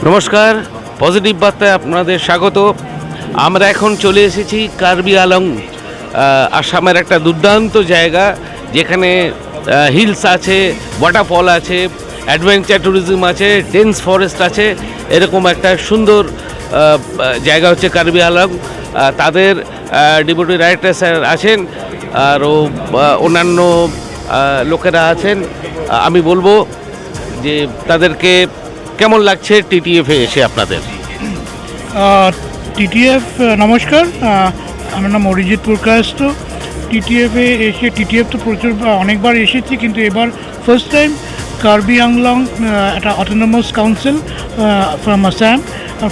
নমস্কার, পজিটিভ বার্তায় আপনাদের স্বাগত। আমরা এখন চলে এসেছি কার্বি আলং, আসামের একটা দুর্দান্ত জায়গা যেখানে হিলস আছে, ওয়াটারফল আছে, অ্যাডভেঞ্চার ট্যুরিজম আছে, ডেন্স ফরেস্ট আছে। এরকম একটা সুন্দর জায়গা হচ্ছে কার্বি আলং। তাদের ডেপুটি ডাইরেক্টর স্যার আছেন, আরও অন্যান্য লোকেরা আছেন। আমি বলবো যে তাদেরকে কেমন লাগছে টিটিএফে এসে আপনাদের। টিটিএফ নমস্কার, আমার নাম অরিজিৎ পুরকায়স্থ। টিটিএফে এসে টিটিএফ তো প্রচুর অনেকবার এসেছি, কিন্তু এবার ফার্স্ট টাইম কার্বি আংলং একটা autonomous council from Assam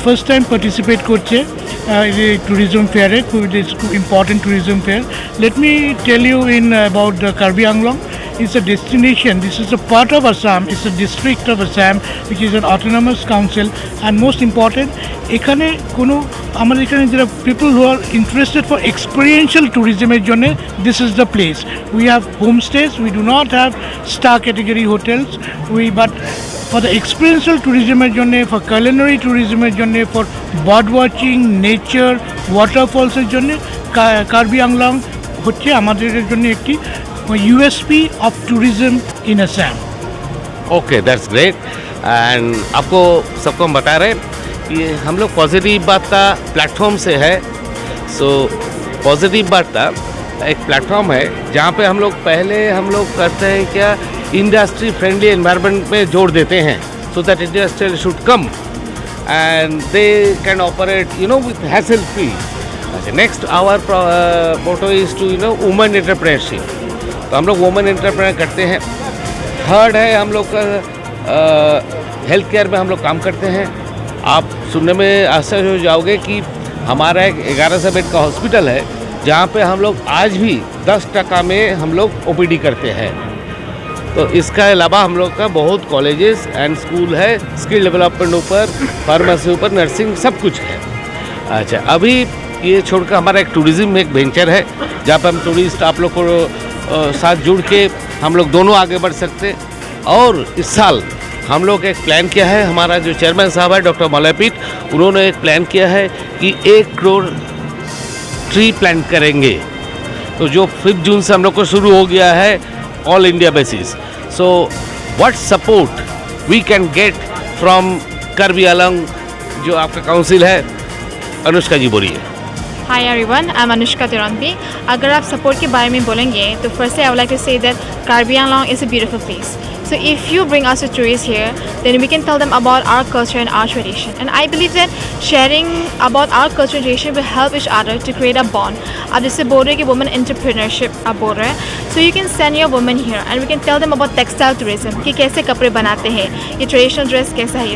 first time participate করছে ট্যুরিজম ফেয়ারে। খুব important tourism fair. Let me tell you in about the Karbi Anglong. It's a destination. This is a part of Assam. It's a district of Assam, which is an autonomous council. And most important, এখানে কোনো আমাদের এখানে যারা people who are interested for experiential tourism এর জন্য this is the place. We have homestays. We do not have star category hotels. But for the experiential tourism এর জন্য, for culinary tourism এর জন্য, for bird watching, nature, waterfalls এর জন্য কার্বি আংলং হচ্ছে আমাদের জন্য একটি USP of tourism in Assam. Okay, that's great. And आपको सबको हम बता रहे हैं कि हम लोग पॉजिटिव बार्ता प्लेटफॉर्म से है। सो पॉजिटिव बार्ता एक प्लेटफॉर्म है जहाँ पे हम लोग करते हैं क्या, इंडस्ट्री फ्रेंडली एनवायरनमेंट में जोड़ देते हैं, so that industrial should come and they can operate with hassle free. Next our motto is to women entrepreneurship. तो हम लोग वुमेन एंटरप्रेन्योर करते हैं। थर्ड है हम लोग का हेल्थ केयर में हम लोग काम करते हैं। आप सुनने में आश्चर्य हो जाओगे कि हमारा एक 1100 बेड का हॉस्पिटल है जहाँ पे हम लोग आज भी 10% में हम लोग OPD करते हैं। तो इसका अलावा हम लोग का बहुत कॉलेजेस एंड स्कूल है, स्किल डेवलपमेंट ऊपर, फार्मेसी ऊपर, नर्सिंग सब कुछ है। अच्छा, अभी ये छोड़कर हमारा एक टूरिज़्म एक वेंचर है जहाँ पर हम टूरिस्ट आप लोग को साथ जुड़ के हम लोग दोनों आगे बढ़ सकते। और इस साल हम लोग एक प्लान किया है, हमारा जो चेयरमैन साहब है डॉक्टर मलयपीठ, उन्होंने एक प्लान किया है कि 1 करोड़ ट्री प्लांट करेंगे। तो जो 5 जून से हम लोग को शुरू हो गया है all India basis. So what support we can get from Karbi Anglong, जो आपका काउंसिल है। अनुष्का जी बोलिए। Hi everyone, I'm Anushka Tiranpi. अगर आप सपोर्ट के बारे में बोलेंगे तो first I would like to say that Karbi Anglong is a beautiful place. So if you bring us a tourist here, then we can tell them about our culture and our tradition. And I believe that sharing about our culture and tradition will help each other to create a bond. अब जैसे बोल रहे हैं कि women entrepreneurship आप बोल रहे हैं, so you can send your women here and we can tell them about textile tourism कि कैसे कपड़े बनाते हैं, ये traditional dress कैसा है,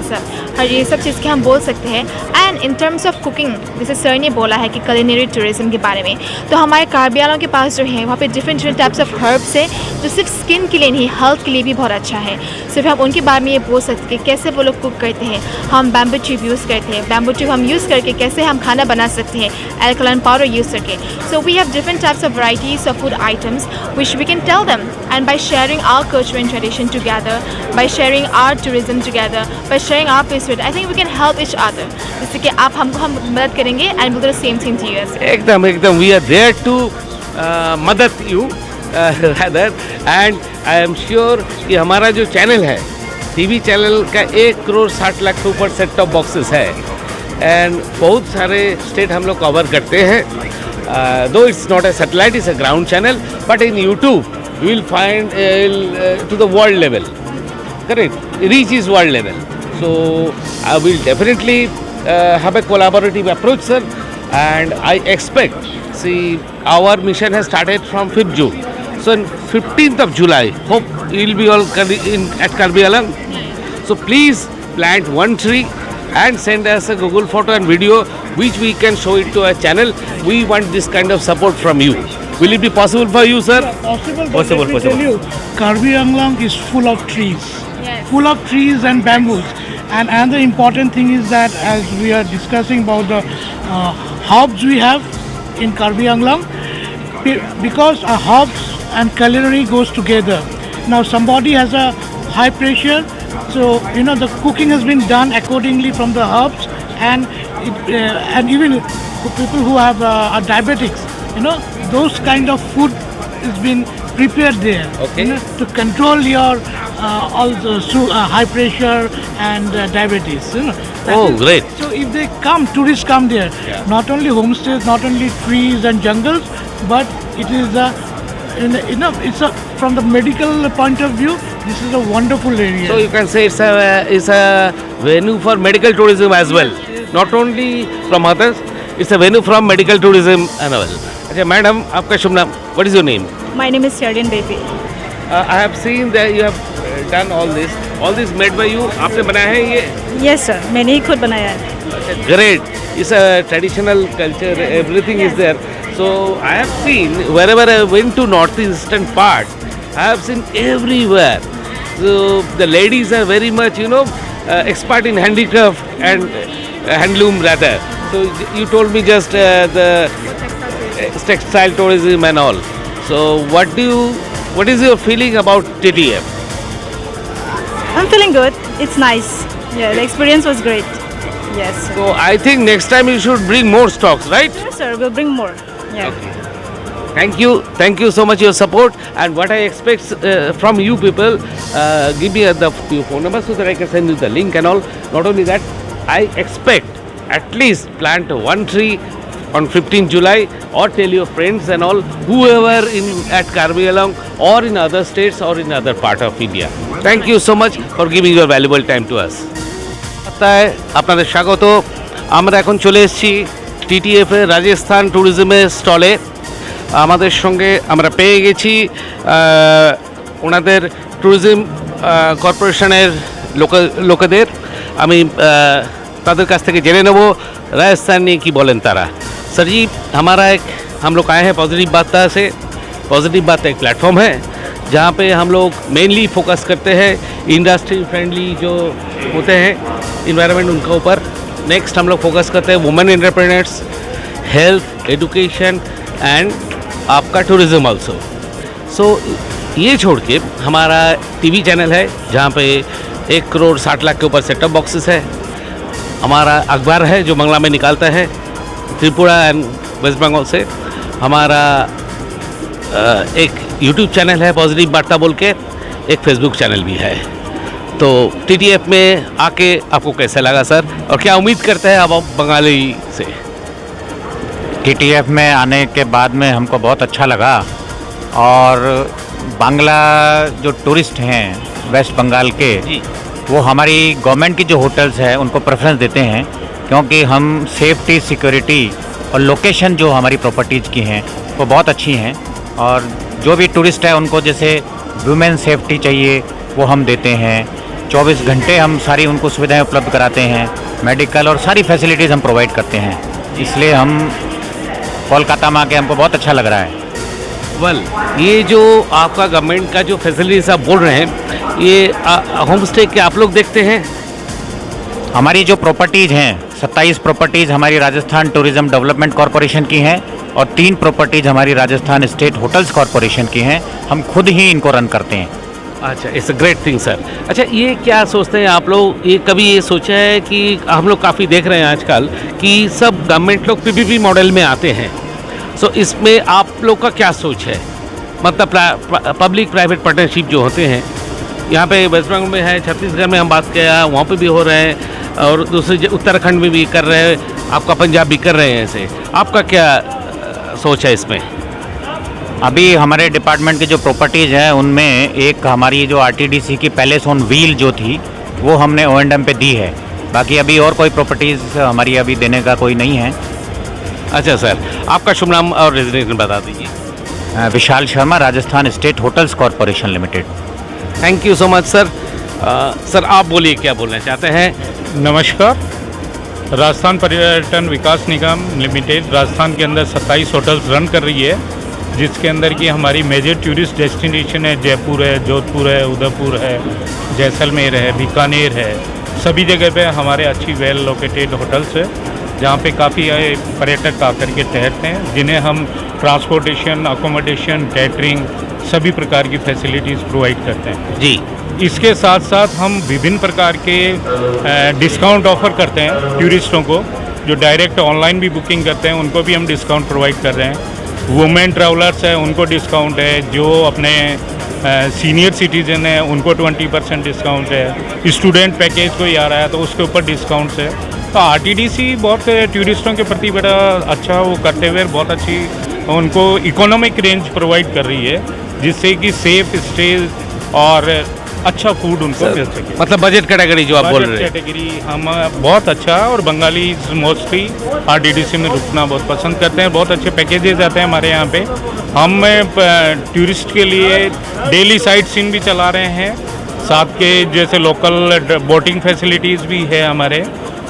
ये सब चीज़ के हम बोल सकते हैं. And in terms of cooking, जैसे सर ने बोला है कि culinary tourism के बारे में, तो हमारे कार्बी आंगलोंग के पास जो है वहाँ पे different types of herbs है जो सिर्फ स्किन के लिए नहीं, हेल्थ के लिए भी बहुत अच्छा है. सिर्फ हम उनके बारे में ये बोल सकते हैं कि कैसे वो लोग कुक करते हैं. हम बैम्बू ट्यूब यूज़ करते हैं, बैम्बू ट्यूब हम यूज़ करके कैसे हम खाना बना सकते हैं, एल्कलाइन पाउडर यूज़ करके. So we have different types of varieties of food items which we can tell them. And by sharing our culture and tradition together, by sharing our tourism together, by sharing our place, I think we can help each other. जैसे कि आप हमको हम मदद करेंगे and will do the same thing to you. एकदम we are there to मदद you rather, and I am sure कि हमारा जो चैनल है, TV चैनल का 1 करोड़ 60 लाख के ऊपर सेट टॉप बॉक्सेस है एंड बहुत सारे स्टेट हम लोग कवर करते हैं. Though it's not a satellite, it's a ground channel, but in YouTube you will find to the world level. Correct, reach is world level. So I will definitely have a collaborative approach, sir, and I expect, see, our mission has started from 5th June. So on 15th of July, hope you'll be all at Karbi Alang. So please plant 1 tree and send us a Google photo and video which we can show it to our channel. We want this kind of support from you. Will it be possible for you, sir? Possible. Tell you, Karbi Aangloong is full of trees. Yes. Full of trees and bamboos. And another important thing is that as we are discussing about the herbs we have in Karbi Aangloong, because herbs and culinary goes together. Now somebody has a high pressure So the cooking has been done accordingly from the herbs, and and even for people who have are diabetics, those kind of food is been prepared there. Okay. To control your all the high pressure and diabetes. That Oh, is- great. So if they come, tourists come there. Yeah. Not only homestays, not only trees and jungles, but it is it's a from the medical point of view. This is a wonderful area. So you can say it's a venue for medical tourism as well. Not only from others, it's a venue from medical tourism and all. अच्छा madam आपका शुभ नाम, what is your name? My name is Sherin Baby. I have seen that you have done all this made by you. आपने बनाया है ये? Yes sir, मैंने ही खुद बनाया है. Great. It's a traditional culture. Everything is there. So I have seen wherever I went to northeastern part, I have seen everywhere. So the ladies are very much, expert in handicraft and handloom rather. So you told me just the textile tourism and all. So what is your feeling about TTF? I'm feeling good. It's nice. Yeah, the experience was great. Yes. Sir. So I think next time you should bring more stocks, right? Sure, sir. We'll bring more. Yeah. Thank you so much your support, and what I expect from you people, give me your phone number so that I can send you the link and all. Not only that, I expect at least plant one tree on 15th July, or tell your friends and all, whoever at Karbi Anglong or in other states or in other part of India. Thank you so much for giving your valuable time to us. আপনাদের স্বাগত। আমরা এখন চলে এসেছি TTF এর রাজস্থান ট্যুরিজমের স্টলে। আমাদের সঙ্গে আমরা পেয়ে গেছি ওনাদের ট্যুরিজম কর্পোরেশনের লোকেদের। আমি তাদের কাছ থেকে জেনে নেব राजस्थान নিয়ে কী বলেন তারা। सर जी हमारा हम लोग आए हैं पॉजिटिव बार्ता से। पॉजिटिव बार्ता एक प्लेटफॉर्म है जहाँ पे हम लोग मेनली फोकस करते हैं इंडस्ट्री फ्रेंडली जो होते हैं इन्वायरमेंट उनके ऊपर। नेक्स्ट हम लोग फोकस करते हैं women entrepreneurs, health, education and आपका टूरिज़्म ऑल्सो। सो ये छोड़ के हमारा टीवी चैनल है जहाँ पे 1 करोड़ 60 लाख के ऊपर सेटअप बॉक्सेस है। हमारा अखबार है जो बंगला में निकालता है त्रिपुरा एंड वेस्ट बंगाल से। हमारा एक यूट्यूब चैनल है पॉजिटिव बार्ता बोल के, एक फेसबुक चैनल भी है। तो TTF में आके आपको कैसा लगा सर, और क्या उम्मीद करते हैं आप बंगाली से? TTF में आने के बाद में हमको बहुत अच्छा लगा, और बांग्ला जो टूरिस्ट हैं वेस्ट बंगाल के जी। वो हमारी गवर्नमेंट की जो होटल्स है उनको प्रेफरेंस देते हैं, क्योंकि हम सेफ्टी, सिक्योरिटी और लोकेशन जो हमारी प्रॉपर्टीज़ की हैं वो बहुत अच्छी हैं। और जो भी टूरिस्ट है उनको जैसे वुमेन सेफ्टी चाहिए वो हम देते हैं। 24 घंटे हम सारी उनको सुविधाएं उपलब्ध कराते हैं, मेडिकल और सारी फैसिलिटीज़ हम प्रोवाइड करते हैं। इसलिए हम कोलकाता में आके हमको बहुत अच्छा लग रहा है। ये जो आपका गवर्नमेंट का जो फैसिलिटीज आप बोल रहे हैं, ये होम स्टे के आप लोग देखते हैं? हमारी जो प्रॉपर्टीज़ हैं 27 प्रॉपर्टीज़ हमारी राजस्थान टूरिज़्म डेवलपमेंट कॉरपोरेशन की हैं, और 3 प्रॉपर्टीज़ हमारी राजस्थान स्टेट होटल्स कॉरपोरेशन की हैं। हम खुद ही इनको रन करते हैं। अच्छा, it's a great thing sir. अच्छा, ये क्या सोचते हैं आप लोग, ये कभी ये सोचा है कि हम लोग काफ़ी देख रहे हैं आजकल कि सब गवर्नमेंट लोग PPP मॉडल में आते हैं। सो इसमें आप लोग का क्या सोच है? मतलब पब्लिक प्राइवेट पार्टनरशिप जो होते हैं, यहाँ पे वेस्ट बंगाल में है, छत्तीसगढ़ में हम बात किया वहाँ पे भी हो रहे हैं, और दूसरे उत्तराखंड में भी कर रहे हैं, आपका पंजाब भी कर रहे हैं। ऐसे आपका क्या सोच है इसमें? अभी हमारे डिपार्टमेंट की जो प्रॉपर्टीज़ हैं उनमें एक हमारी जो RTDC की पैलेस ऑन व्हील जो थी वो हमने O&M पे दी है। बाकी अभी और कोई प्रॉपर्टीज़ हमारी अभी देने का कोई नहीं है। अच्छा सर, आपका शुभ नाम और रेजिडेंट बता दीजिए। Vishal Sharma, Rajasthan state hotels corporation limited. Thank you so much sir. Sir आप बोलिए क्या बोलना चाहते हैं? नमस्कार। राजस्थान पर्यटन विकास निगम लिमिटेड राजस्थान के अंदर 27 होटल्स रन कर रही है, जिसके अंदर की हमारी मेजर टूरिस्ट डेस्टिनेशन है जयपुर है, जोधपुर है, उदयपुर है, जैसलमेर है, बीकानेर है। सभी जगह पे हमारे अच्छी वेल लोकेटेड होटल्स है जहाँ पे काफ़ी पर्यटक आकर के ठहरते हैं, जिन्हें हम ट्रांसपोर्टेशन, अकोमोडेशन, कैटरिंग सभी प्रकार की फैसिलिटीज़ प्रोवाइड करते हैं। जी, इसके साथ साथ हम विभिन्न प्रकार के डिस्काउंट ऑफ़र करते हैं टूरिस्टों को, जो डायरेक्ट ऑनलाइन भी बुकिंग करते हैं उनको भी हम डिस्काउंट प्रोवाइड कर रहे हैं। वुमेन ट्रैवलर्स हैं उनको डिस्काउंट है, जो अपने सीनियर सिटीजन है उनको 20% डिस्काउंट है, स्टूडेंट पैकेज कोई आ रहा है तो उसके ऊपर डिस्काउंट्स है। तो आरटीडीसी बहुत टूरिस्टों के प्रति बड़ा अच्छा वो करते हुए बहुत अच्छी उनको इकोनॉमिक रेंज प्रोवाइड कर रही है, जिससे कि सेफ स्टे और अच्छा फूड उनको मिल सके। मतलब बजट कैटेगरी जो आप बोल रहे हैं, कैटेगरी हम बहुत अच्छा, और बंगाली मोस्टली आरटीडीसी में रुकना बहुत पसंद करते हैं। बहुत अच्छे पैकेजेस आते हैं हमारे यहाँ पे। हम टूरिस्ट के लिए डेली साइट सीन भी चला रहे हैं, साथ के जैसे लोकल बोटिंग फैसिलिटीज़ भी है हमारे।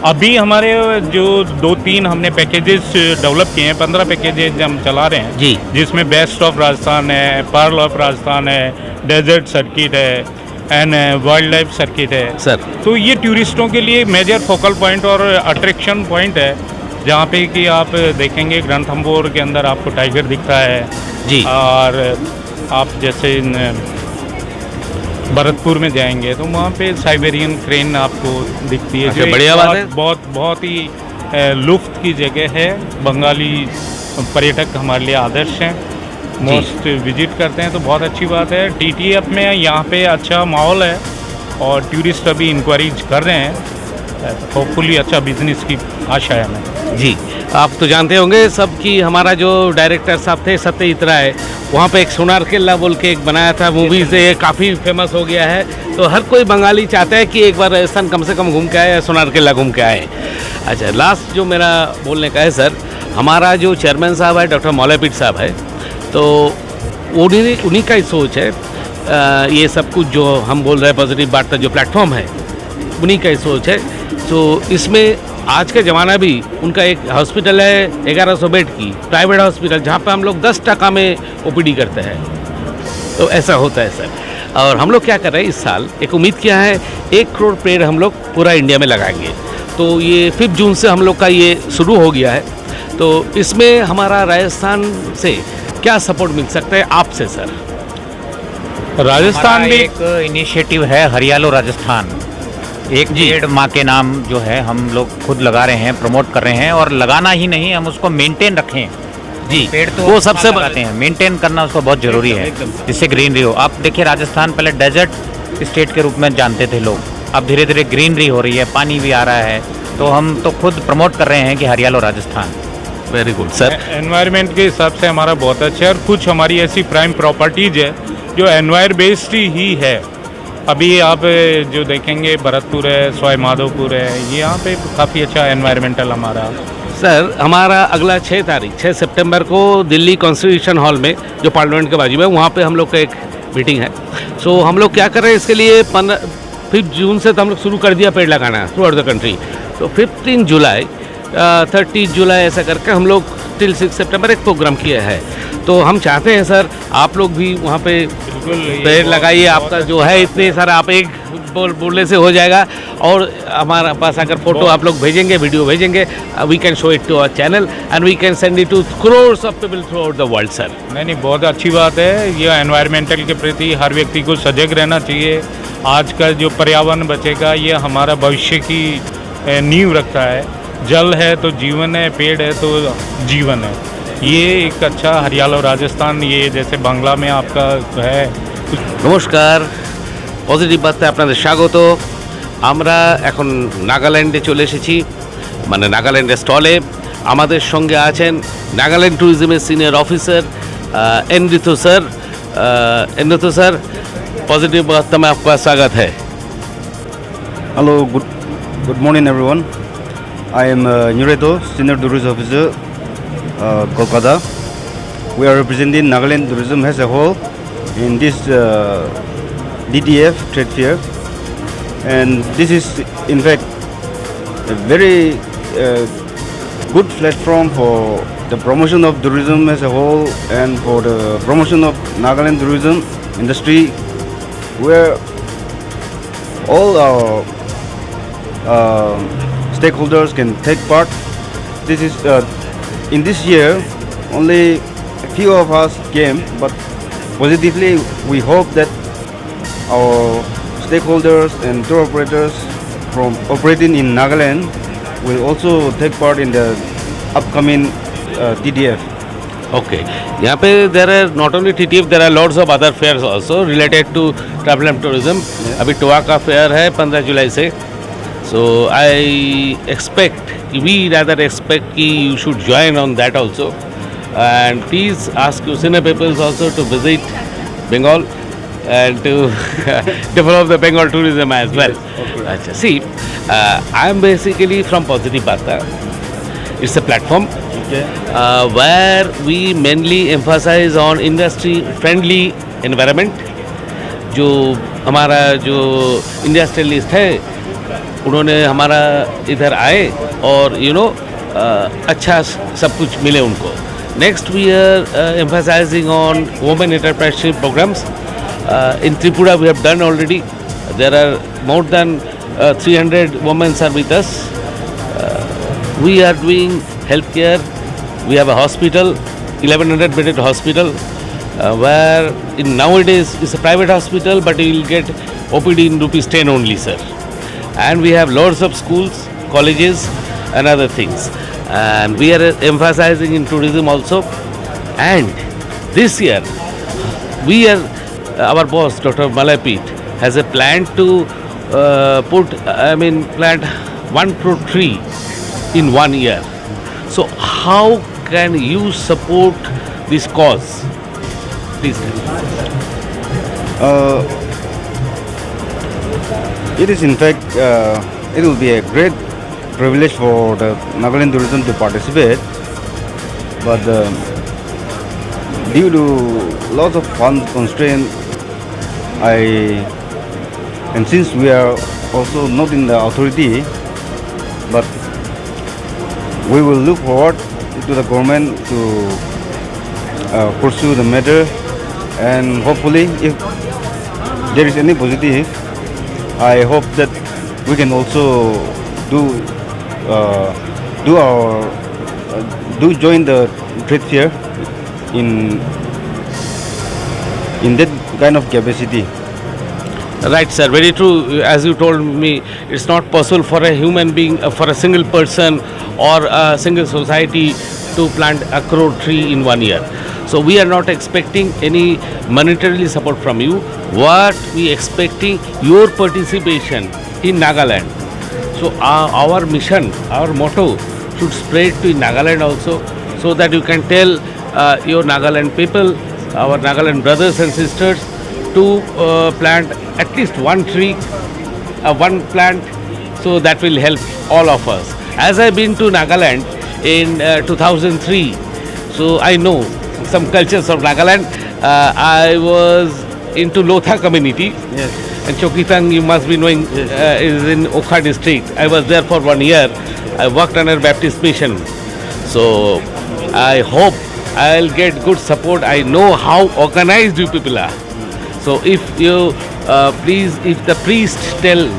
अभी हमारे जो 2-3 हमने पैकेजेस डेवलप किए हैं, 15 पैकेजेज हम चला रहे हैं जी, जिसमें बेस्ट ऑफ राजस्थान है, पर्ल ऑफ राजस्थान है, डेजर्ट सर्किट है एंड वाइल्ड लाइफ सर्किट है सर। तो ये टूरिस्टों के लिए मेजर फोकल पॉइंट और अट्रैक्शन पॉइंट है, जहाँ पे कि आप देखेंगे रणथंभौर के अंदर आपको टाइगर दिखता है जी, और आप जैसे भरतपुर में जाएंगे तो वहाँ पे साइबेरियन क्रेन आपको दिखती है। अच्छा, जो बढ़िया बात है। बहुत ही लुफ्त की जगह है। बंगाली पर्यटक हमारे लिए आदर्श हैं, मोस्ट विजिट करते हैं, तो बहुत अच्छी बात है। टीटीएफ में यहाँ पे अच्छा माहौल है और टूरिस्ट अभी इंक्वायरीज कर रहे हैं। होपफुली अच्छा बिजनेस की आशा है हमें। जी। आप तो जानते होंगे सब कि हमारा जो डायरेक्टर साहब थे सत्य इतरा है, वहाँ पे एक सोनार किला बोल के एक बनाया था मूवी से, ये काफ़ी फेमस हो गया है। तो हर कोई बंगाली चाहता है कि एक बार राजस्थान कम से कम घूम के आए या सोनार किला घूम के आए। अच्छा, लास्ट जो मेरा बोलने का है सर, हमारा जो चेयरमैन साहब है डॉक्टर मौलापीठ साहब है, तो उन्हीं का ही सोच है। ये सब कुछ जो हम बोल रहे हैं पॉजिटिव वार्ता जो प्लेटफॉर्म है, उन्हीं का ही सोच है। तो इसमें आज का ज़माना भी उनका एक हॉस्पिटल है 1100 बेड की प्राइवेट हॉस्पिटल, जहाँ पे हम लोग 10 टका में ओपीडी करते हैं। तो ऐसा होता है सर। और हम लोग क्या कर रहे हैं इस साल, एक उम्मीद किया है 1 करोड़ पेड़ हम लोग पूरा इंडिया में लगाएंगे। तो ये 5 जून से हम लोग का ये शुरू हो गया है। तो इसमें हमारा राजस्थान से क्या सपोर्ट मिल सकता है आपसे सर? राजस्थान हमारा भी एक इनिशिएटिव है हरियालो राजस्थान, एक पेड़ माँ के नाम जो है हम लोग खुद लगा रहे हैं, प्रमोट कर रहे हैं। और लगाना ही नहीं, हम उसको मेंटेन रखें जी। पेड़ तो वो सबसे लगाते हैं, मेंटेन करना उसको बहुत जरूरी है, जिससे ग्रीनरी हो। आप देखिए राजस्थान पहले डेजर्ट स्टेट के रूप में जानते थे लोग, अब धीरे धीरे ग्रीनरी हो रही है, पानी भी आ रहा है। तो हम तो खुद प्रमोट कर रहे हैं कि Hariyalo Rajasthan. Very good sir. Environment के हिसाब से हमारा बहुत अच्छा है, और कुछ हमारी ऐसी प्राइम प्रॉपर्टीज है जो एनवायर बेस्ड ही है। अभी आप जो देखेंगे भरतपुर है, सवाई माधोपुर है, ये यहाँ पे काफ़ी अच्छा एनवायरमेंटल हमारा। सर हमारा अगला 6 सितंबर को दिल्ली कॉन्स्टिट्यूशन हॉल में जो पार्लियामेंट के बाजू में, वहाँ पे हम लोग का एक मीटिंग है। सो हम लोग क्या कर रहे हैं इसके लिए 5 जून से तो हम लोग शुरू कर दिया पेड़ लगाना थ्रू आउट द कंट्री। तो 15 जुलाई 30 जुलाई ऐसा करके हम लोग टिल 6 सितंबर एक प्रोग्राम किया है। तो हम चाहते हैं सर आप लोग भी वहाँ पे पेड़ लगाइए। आपका जो है इतने सारा, आप एक बोलने से हो जाएगा। और हमारा पास अगर फोटो आप लोग भेजेंगे, वीडियो भेजेंगे, we can show it to our channel and we can send it to crores of people throughout the world sir. नहीं, बहुत अच्छी बात है। ये एनवायरमेंटल के प्रति हर व्यक्ति को सजग रहना चाहिए। आज का जो पर्यावरण बचेगा ये हमारा भविष्य की नींव रखता है। जल है तो जीवन है, पेड़ है तो जीवन है। ये एक अच्छा हरियालो राजस्थान, ये जैसे बांग्ला में आपका है। নমস্কার, পজিটিভ বার্তায় আপনাদের স্বাগত। আমরা এখন নাগাল্যান্ডে চলে এসেছি, মানে নাগাল্যান্ডের স্টলে। আমাদের সঙ্গে আছেন নাগাল্যান্ড ট্যুরিজমের senior officer Enritu sir. Enritu sir, positive Barta में आपका स्वागत है। Hello, good morning everyone. I am Nurito, Senior Tourism Officer, Kolkata. We are representing Nagaland tourism as a whole in this DTF trade fair, and this is in fact a very good platform for the promotion of tourism as a whole and for the promotion of Nagaland tourism industry, where all our stakeholders can take part. This is in this year only a few of us came, but positively we hope that our stakeholders and tour operators from operating in Nagaland will also take part in the upcoming TTF. Okay. यहाँ पे there are not only TTF, there are lots of other fairs also related to travel and tourism. अभी टोआ का fair है 15 जुलाई से. So I expect, we rather expect कि you should join on that also. And please ask your senior peoples also to visit Bengal and to develop the Bengal tourism as well. Okay. See, I am basically from Positive Bata. It's a platform where we mainly emphasize on industry-friendly environment. जो हमारा जो industrialist है उन्होंने हमारा इधर आए और अच्छा सब कुछ मिले उनको. Next we are emphasizing on women entrepreneurship programs. In Tripura we have done already. There are more than 300 women are with us. We are doing healthcare. We have a hospital, 1100 bedded hospital, where in nowadays it's a private hospital, but you will get OPD in ₹10 only, sir. And we have lots of schools, colleges, and other things. And we are emphasizing in tourism also. And this year, our boss, Dr. Malapit, has a plan to plant 1 crore tree in 1 year. So how can you support this cause? Please tell me. It is in fact, it will be a great privilege for the Nagaland tourism to participate, but due to lots of fund constraints, and since we are also not in the authority, but we will look forward to the government to pursue the matter, and hopefully if there is any positive, I hope that we can also join the trade fair in that kind of capacity. Right, sir. Very true. As you told me, it's not possible for a human being, for a single person or a single society to plant a crore tree in 1 year. So we are not expecting any monetary support from you. What we expecting your participation in Nagaland. So our mission, our motto should spread to Nagaland also, so that you can tell your Nagaland people, our Nagaland brothers and sisters, to plant at least 1 tree, 1 plant, so that will help all of us. As I've been to Nagaland in 2003, so I know some cultures of Nagaland. I was into Lotha community. Yes. And Chokitang, you must be knowing, is in Okha district. I was there for 1 year. I worked under Baptist mission. So I hope I'll get good support. I know how organized you people are. So if you please, if the priest tell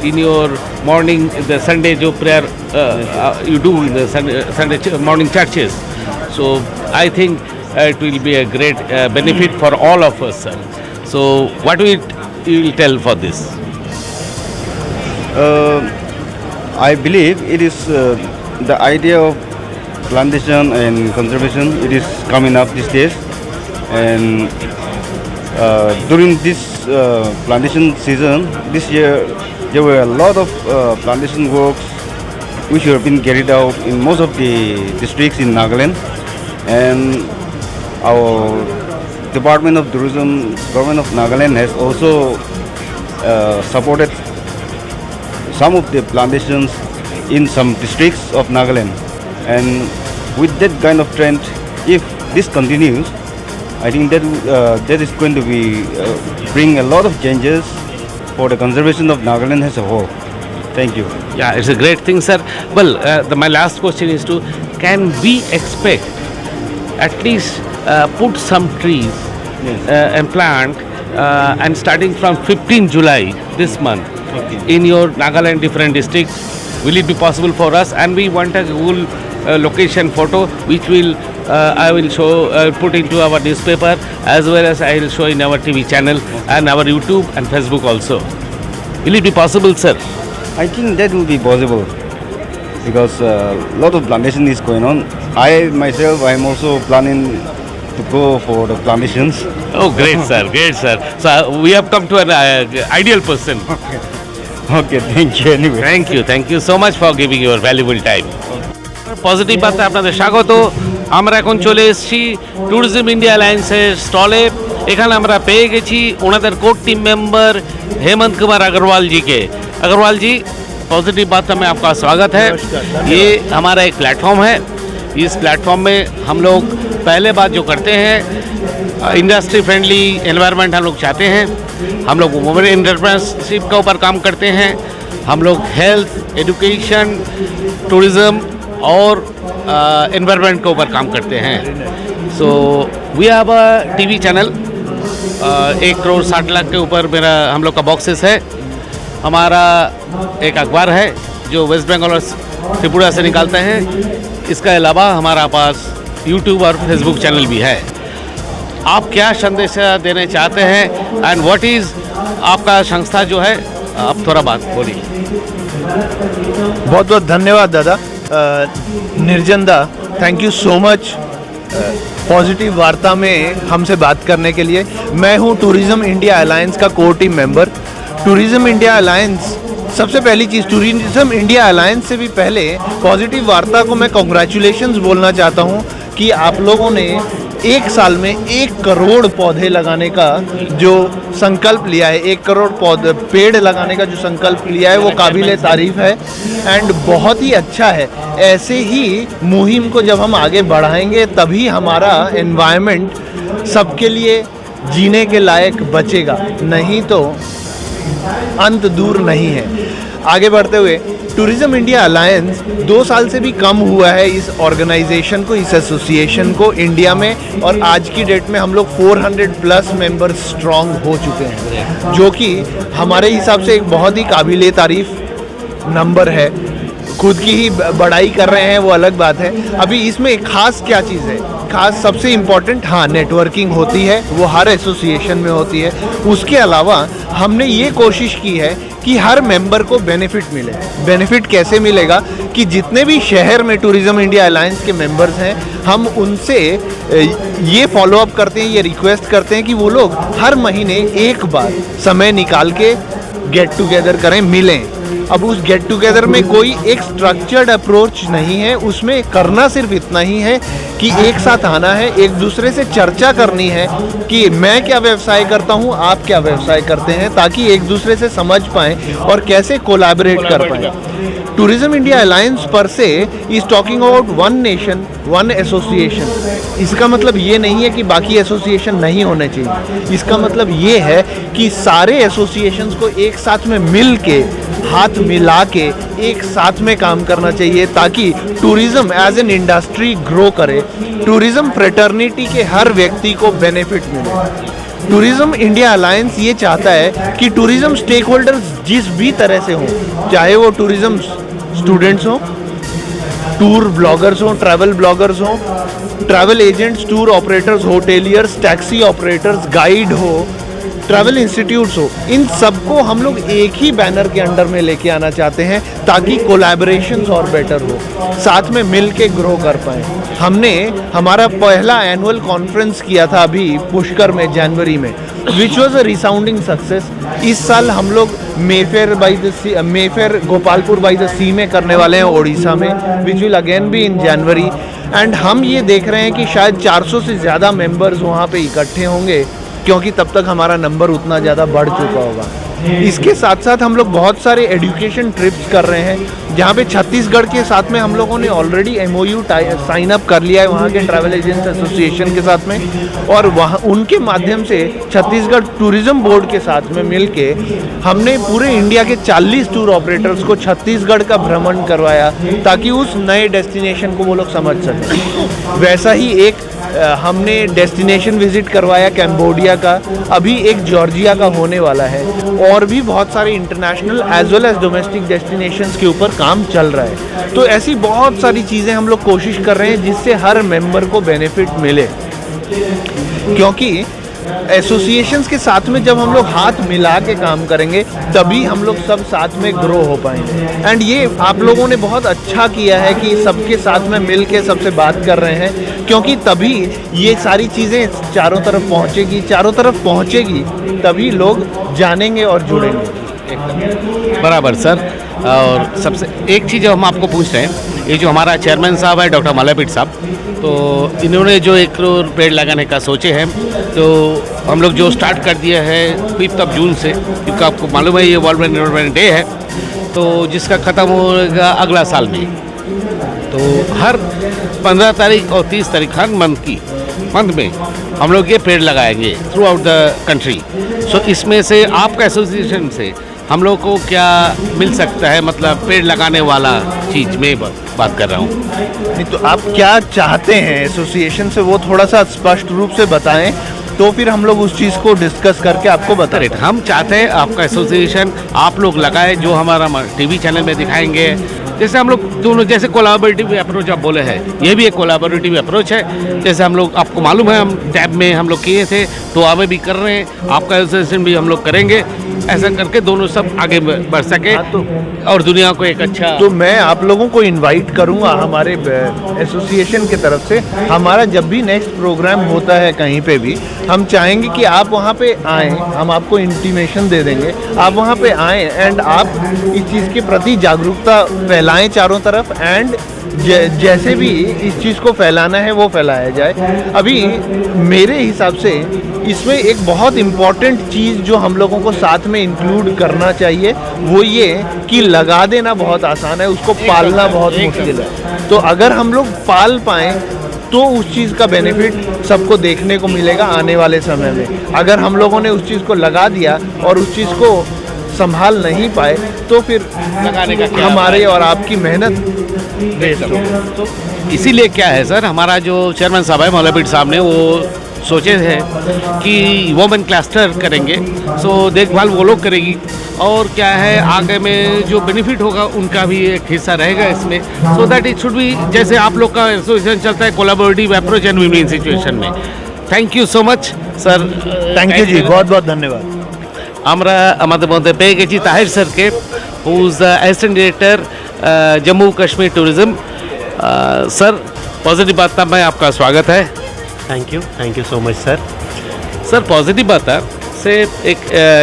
in your morning, the Sunday jo prayer you do in the Sunday morning churches. So I think it will be a great benefit for all of us, sir. So what you will tell for this? I believe it is the idea of plantation and conservation. It is coming up these days, and during this plantation season this year, there were a lot of plantation works which have been carried out in most of the districts in Nagaland, and our Department of Tourism, Government of Nagaland has also supported some of the plantations in some districts of Nagaland. And with that kind of trend, if this continues, I think that that is going to be bring a lot of changes for the conservation of Nagaland as a whole. Thank you. Yeah, it's a great thing, sir. Well, my last question is to, can we expect at least put some trees and plant and starting from 15 July this month in your Nagaland different districts? Will it be possible for us? And we want a Google location photo which will I will show put into our newspaper, as well as I will show in our TV channel and our YouTube and Facebook also. Will it be possible, sir? I think that will be possible because a lot of plantation is going on. I myself, I am also planning to go for the plantations. Oh, great, sir. Great, sir. So we have come to an ideal person. Okay, thank you anyway. Thank you so much for giving your valuable time. Positive বার্তা আপনাদের স্বাগত। আমরা এখন চলে এসেছি tourism India অ্যালায়েন্সের স্টলে। এখানে আমরা পেয়ে গেছি ওনাদের কোर टीम मेंबर हेमंत कुमार अग्रवाल जी के। अग्रवाल जी, पॉजिटिव बात में आपका स्वागत है। ये हमारा एक प्लेटफॉर्म है। इस प्लेटफॉर्म में हम लोग पहले बात जो करते हैं, इंडस्ट्री फ्रेंडली एनवायरनमेंट हम लोग चाहते हैं। हम लोग वुमेन एंटरप्रेन्योरशिप के ऊपर काम करते हैं। हम लोग हेल्थ, एजुकेशन, टूरिज़्म और एनवायरनमेंट के ऊपर काम करते हैं। So we have a TV channel, 1 crore 60 lakh के ऊपर मेरा हम लोग का बॉक्सेस है। हमारा एक अखबार है जो वेस्ट बंगाल और त्रिपुरा से निकालते हैं। इसके अलावा हमारा पास यूट्यूब और फेसबुक चैनल भी है। आप क्या संदेश देना चाहते हैं एंड व्हाट इज़ आपका संस्था जो है, आप थोड़ा बात बोलिए। बहुत बहुत धन्यवाद दादा। निर्जन दा, thank you so much positive वार्ता में हमसे बात करने के लिए। मैं हूं टूरिज़्म इंडिया अलायंस का core team member. Tourism India alliance, सबसे पहली चीज़, टूरिज़्म इंडिया अलायंस से भी पहले पॉजिटिव वार्ता को मैं कॉन्ग्रेचुलेशंस बोलना चाहता हूं कि आप लोगों ने 1 साल में 1 करोड़ पौधे लगाने का जो संकल्प लिया है, 1 करोड़ पेड़ लगाने का जो संकल्प लिया है, वो काबिल तारीफ़ है एंड बहुत ही अच्छा है। ऐसे ही मुहिम को जब हम आगे बढ़ाएंगे तभी हमारा एनवायरनमेंट सबके लिए जीने के लायक बचेगा, नहीं तो अंत दूर नहीं है। आगे बढ़ते हुए टूरिज़्म इंडिया अलायंस 2 साल से भी कम हुआ है इस ऑर्गेनाइजेशन को, इस एसोसिएशन को इंडिया में, और आज की डेट में हम लोग 400+ मेंबर्स स्ट्रॉन्ग हो चुके हैं, जो कि हमारे हिसाब से एक बहुत ही काबिल तारीफ़ नंबर है। खुद की ही बड़ाई कर रहे हैं वो अलग बात है। अभी इसमें खास क्या चीज़ है, खास सबसे इम्पॉर्टेंट, हाँ, नेटवर्किंग होती है, वो हर एसोसिएशन में होती है। उसके अलावा हमने ये कोशिश की है कि हर मेंबर को बेनिफिट मिले। बेनिफिट कैसे मिलेगा कि जितने भी शहर में टूरिज़्म इंडिया अलायंस के मेंबर्स हैं, हम उनसे ये फॉलोअप करते हैं, ये रिक्वेस्ट करते हैं कि वो लोग हर महीने एक बार समय निकाल के गेट टुगेदर करें, मिलें। अब उस गेट टुगेदर में कोई एक स्ट्रक्चर्ड अप्रोच नहीं है, उसमें करना सिर्फ इतना ही है कि एक साथ आना है, एक दूसरे से चर्चा करनी है कि मैं क्या व्यवसाय करता हूँ, आप क्या व्यवसाय करते हैं, ताकि एक दूसरे से समझ पाएँ और कैसे कोलैबोरेट कर पाएँ। टूरिज़्म इंडिया अलायंस पर से is talking about 1 nation 1 association. इसका मतलब ये नहीं है कि बाकी एसोसिएशन नहीं होने चाहिए। इसका मतलब ये है कि सारे एसोसिएशंस को एक साथ में मिल के, हाथ मिला के एक साथ में काम करना चाहिए, ताकि tourism as an industry grow करे, टूरिज़्म फ्रेटर्निटी के हर व्यक्ति को बेनिफिट मिले। टूरिज़्म इंडिया अलायंस ये चाहता है कि टूरिज़्म स्टेक होल्डर्स जिस भी तरह से हों, चाहे वो टूरिज़्म स्टूडेंट्स हों, टूर ब्लॉगर्स हों, ट्रैवल ब्लॉगर्स हों, travel agents, tour operators, hoteliers, taxi operators, guide हो, ट्रैवल इंस्टीट्यूट्स हो, इन सबको हम लोग एक ही बैनर के अंडर में लेके आना चाहते हैं, ताकि कोलैबोरेशंस और बेटर हो, साथ में मिल के ग्रो कर पाएँ। हमने हमारा पहला एनुअल कॉन्फ्रेंस किया था अभी पुष्कर में जनवरी में, which was a resounding success. इस साल हम लोग मेफेयर गोपालपुर बाई द सी में करने वाले हैं ओडिशा में, which will again be in January. And हम ये देख रहे हैं कि शायद 400 से ज़्यादा मेंबर्स वहाँ पे इकट्ठे होंगे, क्योंकि तब तक हमारा नंबर उतना ज़्यादा बढ़ चुका होगा। इसके साथ साथ हम लोग बहुत सारे एजुकेशन ट्रिप्स कर रहे हैं, जहाँ पे छत्तीसगढ़ के साथ में हम लोगों ने ऑलरेडी MOU साइन अप कर लिया है वहाँ के ट्रैवल एजेंट्स एसोसिएशन के साथ में, और वहाँ उनके माध्यम से छत्तीसगढ़ टूरिज़्म बोर्ड के साथ में मिलके हमने पूरे इंडिया के 40 टूर ऑपरेटर्स को छत्तीसगढ़ का भ्रमण करवाया, ताकि उस नए डेस्टिनेशन को वो लोग समझ सकें। वैसा ही एक हमने डेस्टिनेशन विजिट करवाया कैम्बोडिया का, अभी एक जॉर्जिया का होने वाला है, और भी बहुत सारे international as well as domestic destinations के ऊपर काम चल रहा है। तो ऐसी बहुत सारी चीज़ें हम लोग कोशिश कर रहे हैं जिससे हर मेंबर को बेनिफिट मिले, क्योंकि एसोसिएशंस के साथ में जब हम लोग हाथ मिला के काम करेंगे तभी हम लोग सब साथ में ग्रो हो पाएंगे। एंड ये आप लोगों ने बहुत अच्छा किया है कि सबके साथ में मिल के सबसे बात कर रहे हैं, क्योंकि तभी ये सारी चीज़ें चारों तरफ पहुँचेगी तभी लोग जानेंगे और जुड़ेंगे। बराबर सर। और सबसे एक चीज़ हम आपको पूछ रहे हैं, ये जो हमारा चेयरमैन साहब है डॉक्टर मल्लापीठ साहब, तो इन्होंने जो 1 करोड़ पेड़ लगाने का सोचे हैं, तो हम लोग जो स्टार्ट कर दिया है 5 जून से, क्योंकि आपको मालूम है ये वर्ल्ड एनवायरनमेंट डे है, तो जिसका ख़त्म होगा अगला साल में। तो हर 15 तारीख और 30 तारीख हर मंथ में हम लोग ये पेड़ लगाएंगे थ्रू आउट द कंट्री। सो इसमें से आपका एसोसिएशन से हम लोग को क्या मिल सकता है, मतलब पेड़ लगाने वाला चीज़ में बात कर रहा हूँ। नहीं तो आप क्या चाहते हैं एसोसिएशन से, वो थोड़ा सा स्पष्ट रूप से बताएं, तो फिर हम लोग उस चीज़ को डिस्कस करके आपको बता रहे थे। हम चाहते हैं आपका एसोसिएशन आप लोग लगाए, जो हमारा टीवी चैनल में दिखाएंगे, जैसे हम लोग दोनों जैसे कोलैबोरेटिव अप्रोच आप बोले हैं, ये भी एक कोलैबोरेटिव अप्रोच है। जैसे हम लोग, आपको मालूम है हम टैब में हम लोग किए थे, तो आगे भी कर रहे हैं, आपका एसोसिएशन भी हम लोग करेंगे, ऐसा करके दोनों सब आगे बढ़ सके और दुनिया को एक अच्छा। तो मैं आप लोगों को इनवाइट करूंगा हमारे एसोसिएशन की तरफ से, हमारा जब भी नेक्स्ट प्रोग्राम होता है कहीं पे भी, हम चाहेंगे कि आप वहाँ पे आएँ, हम आपको इंटीमेशन दे देंगे, आप वहाँ पे आएँ एंड आप इस चीज़ के प्रति जागरूकता फैलाएं चारों तरफ, एंड जैसे भी इस चीज़ को फैलाना है वो फैलाया जाए। अभी मेरे हिसाब से इसमें एक बहुत इम्पॉर्टेंट चीज़ जो हम लोगों को साथ में इंक्लूड करना चाहिए वो ये कि लगा देना बहुत आसान है, उसको पालना बहुत मुश्किल है। तो अगर हम लोग पाल पाएँ तो उस चीज़ का बेनिफिट सबको देखने को मिलेगा आने वाले समय में। अगर हम लोगों ने उस चीज़ को लगा दिया और उस चीज़ को संभाल नहीं पाए तो फिर लगाने का क्या हमारे और आपकी मेहनत वेस्ट होगी। तो इसीलिए क्या है सर, हमारा जो चेयरमैन साहब है मौलापीठ साहब ने वो सोचे थे कि वुमेन क्लस्टर करेंगे, सो देखभाल वो लोग करेगी, और क्या है आगे में जो बेनिफिट होगा उनका भी एक हिस्सा रहेगा इसमें, so that it should be, जैसे आप लोग का एसोसिएशन चलता है collaborative approach and win win situation में। Thank you so much sir. Thank you ji, बहुत बहुत धन्यवाद। আমরা আমাদের মধ্যে পেয়ে গেছি তাহির স্যারকে, who is the assistant director Jammu Kashmir tourism. Sir positive Barta में आपका स्वागत है। Thank you so much sir. Sir positive Barta से एक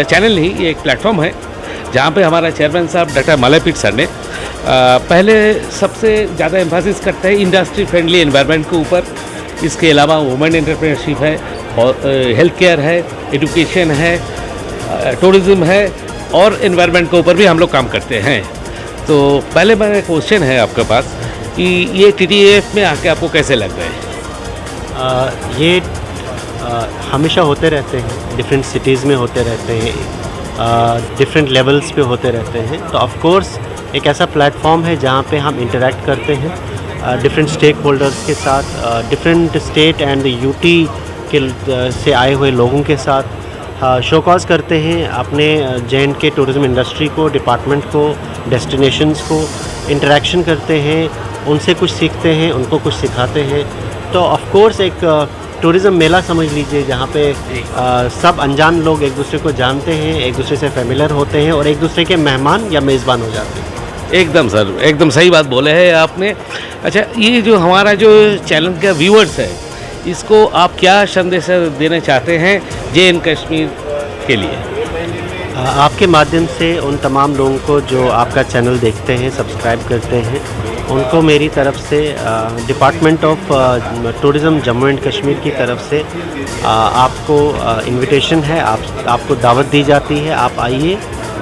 चैनल नहीं, ये एक प्लेटफॉर्म है जहाँ पे हमारा चेयरमैन साहब डॉक्टर मल्लापीठ सर ने पहले सबसे ज़्यादा एम्फासिस करते हैं इंडस्ट्री फ्रेंडली एनवायरनमेंट के ऊपर। इसके अलावा वुमेन एंटरप्रेन्योरशिप है, हेल्थ केयर है, एजुकेशन है, टूरिज़्म है, और एनवायरनमेंट के ऊपर भी हम लोग काम करते हैं। तो पहले मेरा क्वेश्चन है आपके पास कि ये TTAF में आके आपको कैसे लग रहा है? ये हमेशा होते रहते हैं, डिफरेंट सिटीज़ में होते रहते हैं, डिफरेंट लेवल्स पे होते रहते हैं। तो ऑफ कोर्स एक ऐसा प्लेटफॉर्म है जहाँ पे हम इंटरेक्ट करते हैं डिफरेंट स्टेक होल्डर्स के साथ, डिफरेंट स्टेट एंड यूटी के से आए हुए लोगों के साथ शोकॉज करते हैं अपने JNK के टूरिज़्म इंडस्ट्री को, डिपार्टमेंट को, डेस्टिनेशंस को, इंटरेक्शन करते हैं, उनसे कुछ सीखते हैं, उनको कुछ सिखाते हैं। तो ऑफ कोर्स एक टूरिज़्म मेला समझ लीजिए जहाँ पे सब अनजान लोग एक दूसरे को जानते हैं, एक दूसरे से फेमिलियर होते हैं और एक दूसरे के मेहमान या मेज़बान हो जाते हैं। एकदम सर, एकदम सही बात बोले हैं आपने। अच्छा, ये जो हमारा जो चैनल का व्यूअर्स है, इसको आप क्या संदेश देना चाहते हैं JN कश्मीर के लिए? आपके माध्यम से उन तमाम लोगों को जो आपका चैनल देखते हैं, सब्सक्राइब करते हैं, उनको मेरी तरफ से department of tourism Jammu and Kashmir की तरफ से आपको इनविटेशन है, आपको दावत दी जाती है। आप आइए,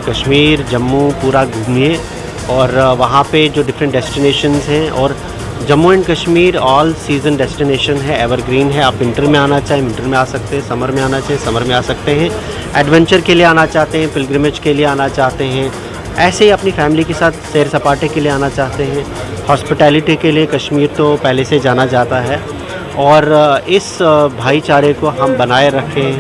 कश्मीर जम्मू पूरा घूमिए, और वहाँ पे जो डिफरेंट डेस्टिनेशंस हैं, और Jammu and Kashmir all season destination है, एवरग्रीन है। आप विंटर में आना चाहें विंटर में आ सकते हैं, समर में आना चाहें समर में आ सकते हैं, एडवेंचर के लिए आना चाहते हैं, पिलग्रिमेज के लिए आना चाहते हैं, ऐसे ही अपनी फैमिली के साथ सैर सपाटे के लिए आना चाहते हैं, हॉस्पिटैलिटी के लिए कश्मीर तो पहले से जाना जाता है। और इस भाईचारे को हम बनाए रखें,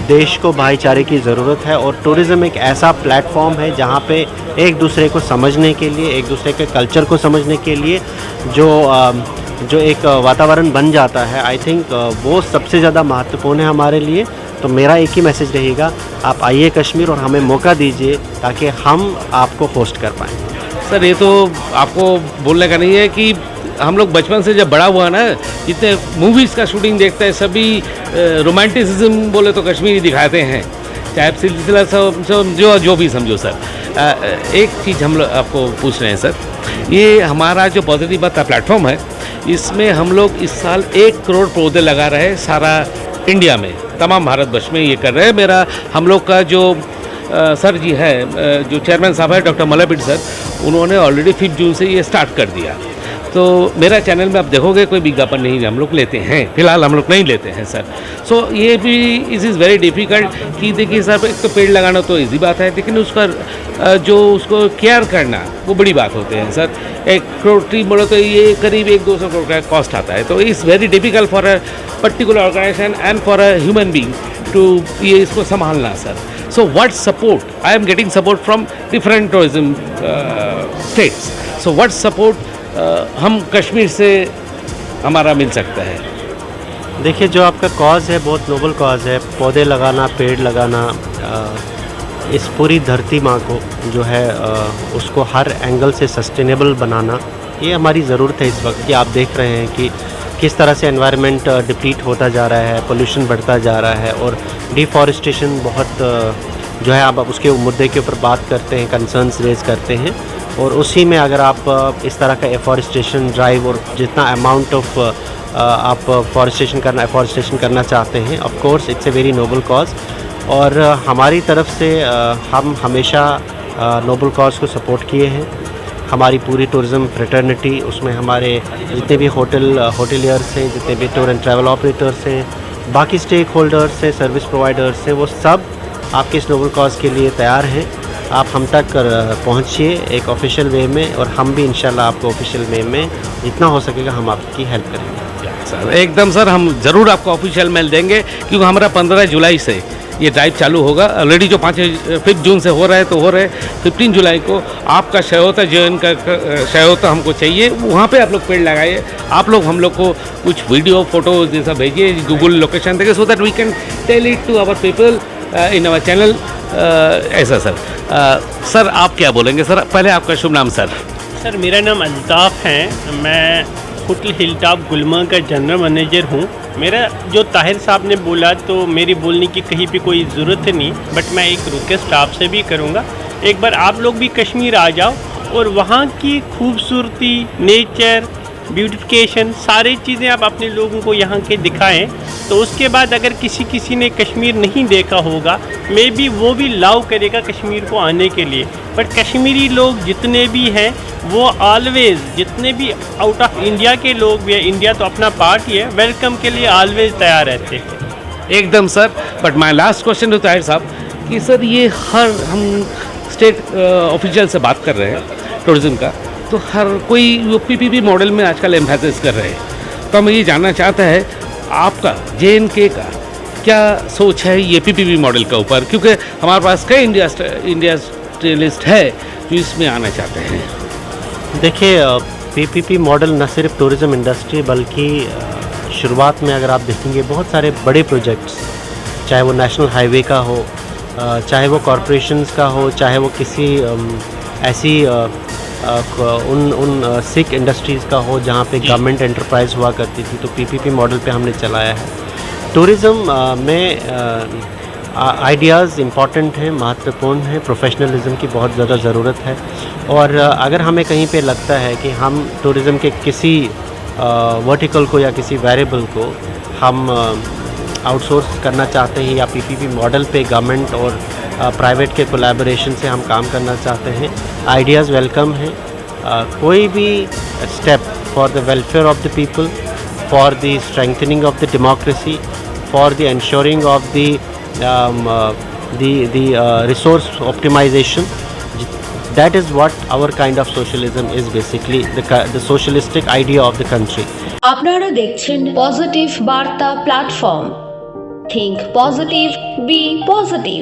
देश को भाईचारे की ज़रूरत है, और टूरिज़्म एक ऐसा प्लेटफॉर्म है जहाँ पे एक दूसरे को समझने के लिए, एक दूसरे के कल्चर को समझने के लिए जो जो एक वातावरण बन जाता है, आई थिंक वो सबसे ज़्यादा महत्वपूर्ण है हमारे लिए। तो मेरा एक ही मैसेज रहेगा, आप आइए कश्मीर और हमें मौका दीजिए ताकि हम आपको होस्ट कर पाएँ। सर ये तो आपको बोलने का नहीं है कि हम लोग बचपन से जब बड़ा हुआ ना, जितने मूवीज़ का शूटिंग देखते हैं सभी रोमांटिसिज्म बोले तो कश्मीरी दिखाते हैं, चाहे सिलसिला समझो जो भी समझो सर। एक चीज़ हम लोग आपको पूछ रहे हैं सर, ये हमारा जो पॉजिटिव बात का प्लेटफॉर्म है, इसमें हम लोग इस साल 1 करोड़ पौधे लगा रहे हैं सारा इंडिया में, तमाम भारतवर्ष में ये कर रहे हैं। मेरा हम लोग का जो सर जी है, जो चेयरमैन साहब है डॉक्टर मल्लापीठ सर, उन्होंने ऑलरेडी 5 जून से ये स्टार्ट कर दिया। तो मेरा चैनल में आप देखोगे कोई विज्ञापन नहीं हम लोग लेते हैं, फिलहाल हम लोग नहीं लेते हैं सर। सो ये भी इट इज़ वेरी डिफ़िकल्ट कि देखिए सर, एक तो पेड़ लगाना तो ईजी बात है, लेकिन उसका जो उसको केयर करना वो बड़ी बात होते हैं सर। 1 करोड़ ट्री बोलो तो ये करीब 100-200 करोड़ का कॉस्ट आता है। तो it's very difficult for a particular organisation and for a human being to ये इसको संभालना sir. So what support? I am getting support from different tourism states. So what support हम कश्मीर से हमारा मिल सकता है? देखिए, जो आपका कॉज है बहुत नोबल कॉज है, पौधे लगाना, पेड़ लगाना, इस पूरी धरती माँ को जो है उसको हर एंगल से सस्टेनेबल बनाना, ये हमारी ज़रूरत है इस वक्त। कि आप देख रहे हैं कि किस तरह से एनवायरनमेंट डिप्लीट होता जा रहा है, पोल्यूशन बढ़ता जा रहा है और डिफॉरेस्टेशन बहुत जो है, आप उसके मुद्दे के ऊपर बात करते हैं, कंसर्न्स रेज करते हैं, और उसी में अगर आप इस तरह का एफॉरेस्टेशन ड्राइव और जितना अमाउंट ऑफ आप एफॉरेस्टेशन करना चाहते हैं, of course it's a very noble cause. और हमारी तरफ से हम हमेशा नोबल कॉज को सपोर्ट किए हैं। हमारी पूरी टूरिज़्म फ्रेटर्निटी, उसमें हमारे जितने भी होटलियर्स हैं, जितने भी टूर एंड ट्रैवल ऑपरेटर्स हैं, बाकी स्टेक होल्डर्स हैं, सर्विस प्रोवाइडर्स हैं, वो सब आपके इस नोबल कॉज के लिए तैयार हैं। आप हम तक पहुंचिए एक ऑफिशियल वे में, और हम भी इंशाल्लाह आपको ऑफिशियल वे में जितना हो सकेगा हम आपकी हेल्प करेंगे। सर एकदम सर, हम ज़रूर आपको ऑफिशियल मेल देंगे, क्योंकि हमारा 15 जुलाई से ये ड्राइव चालू होगा। ऑलरेडी जो 5 जून से हो रहा है तो हो रहे हैं। 15 जुलाई को आपका सहयोता, जो इनका सहयोता हमको चाहिए, वहाँ पे आप लोग पेड़ लगाइए। आप लोग हम लोग को कुछ वीडियो फोटो जैसा भेजिए, गूगल लोकेशन देके, so that we can tell it to our people in our channel. ऐसा सर। सर आप क्या बोलेंगे सर? पहले आपका शुभ नाम सर। सर मेरा नाम अल्ताफ़ है, मैं होटल हिलटॉप गुलमर्ग का जनरल मैनेजर हूँ। मेरा जो ताहिर साहब ने बोला तो मेरी बोलने की कहीं भी कोई ज़रूरत नहीं, बट मैं एक रिक्वेस्ट आपसे भी करूँगा, एक बार आप लोग भी कश्मीर आ जाओ और वहाँ की खूबसूरती, नेचर, ब्यूटिफिकेशन, सारी चीज़ें आप अपने लोगों को यहाँ के दिखाएं। तो उसके बाद अगर किसी ने कश्मीर नहीं देखा होगा, मे बी वो भी लव करेगा कश्मीर को आने के लिए। बट कश्मीरी लोग जितने भी हैं वो ऑलवेज़, जितने भी आउट ऑफ इंडिया के लोग भी हैं, इंडिया तो अपना पार्ट ही है, वेलकम के लिए ऑलवेज़ तैयार रहते हैं। एकदम sir. But my last question to Tahir साहब कि सर ये हर हम स्टेट ऑफिशियल से बात कर रहे हैं टूरिज़्म का, तो हर कोई वो पीपीपी मॉडल में आजकल एम्फेसिस कर रहे हैं। तो मैं ये जानना चाहता है आपका JNK का क्या सोच है ये पीपीपी मॉडल के ऊपर, क्योंकि हमारे पास कई इंडस्ट्रियलिस्ट है जो इसमें आना चाहते हैं। देखिए, पीपीपी मॉडल न सिर्फ टूरिज़्म इंडस्ट्री बल्कि शुरुआत में अगर आप देखेंगे बहुत सारे बड़े प्रोजेक्ट्स, चाहे वो नेशनल हाईवे का हो, चाहे वो कॉरपोरेशंस का हो, चाहे वो किसी ऐसी उन सिक इंडस्ट्रीज़ का हो जहाँ पे गवर्नमेंट एंटरप्राइज हुआ करती थी, तो पीपीपी मॉडल पे हमने चलाया है। टूरिज़्म में आइडियाज़ इम्पॉर्टेंट हैं, महत्वपूर्ण हैं, प्रोफेशनलिज्म की बहुत ज़्यादा ज़रूरत है। और अगर हमें कहीं पे लगता है कि हम टूरिज़्म के किसी वर्टिकल को या किसी वेरिएबल को हम आउटसोर्स करना चाहते हैं या पीपीपी मॉडल पे गवर्नमेंट और प्राइवेट के कोलैबोरेशन से हम काम करना चाहते हैं, आइडियाज़ वेलकम हैं। कोई भी step for the welfare of the people, for the strengthening of the democracy, for the ensuring of the resource optimization, that is what our kind of socialism is, basically the socialistic idea of the country. আপনারা দেখছেন positive বার্তা platform. Think positive, be positive.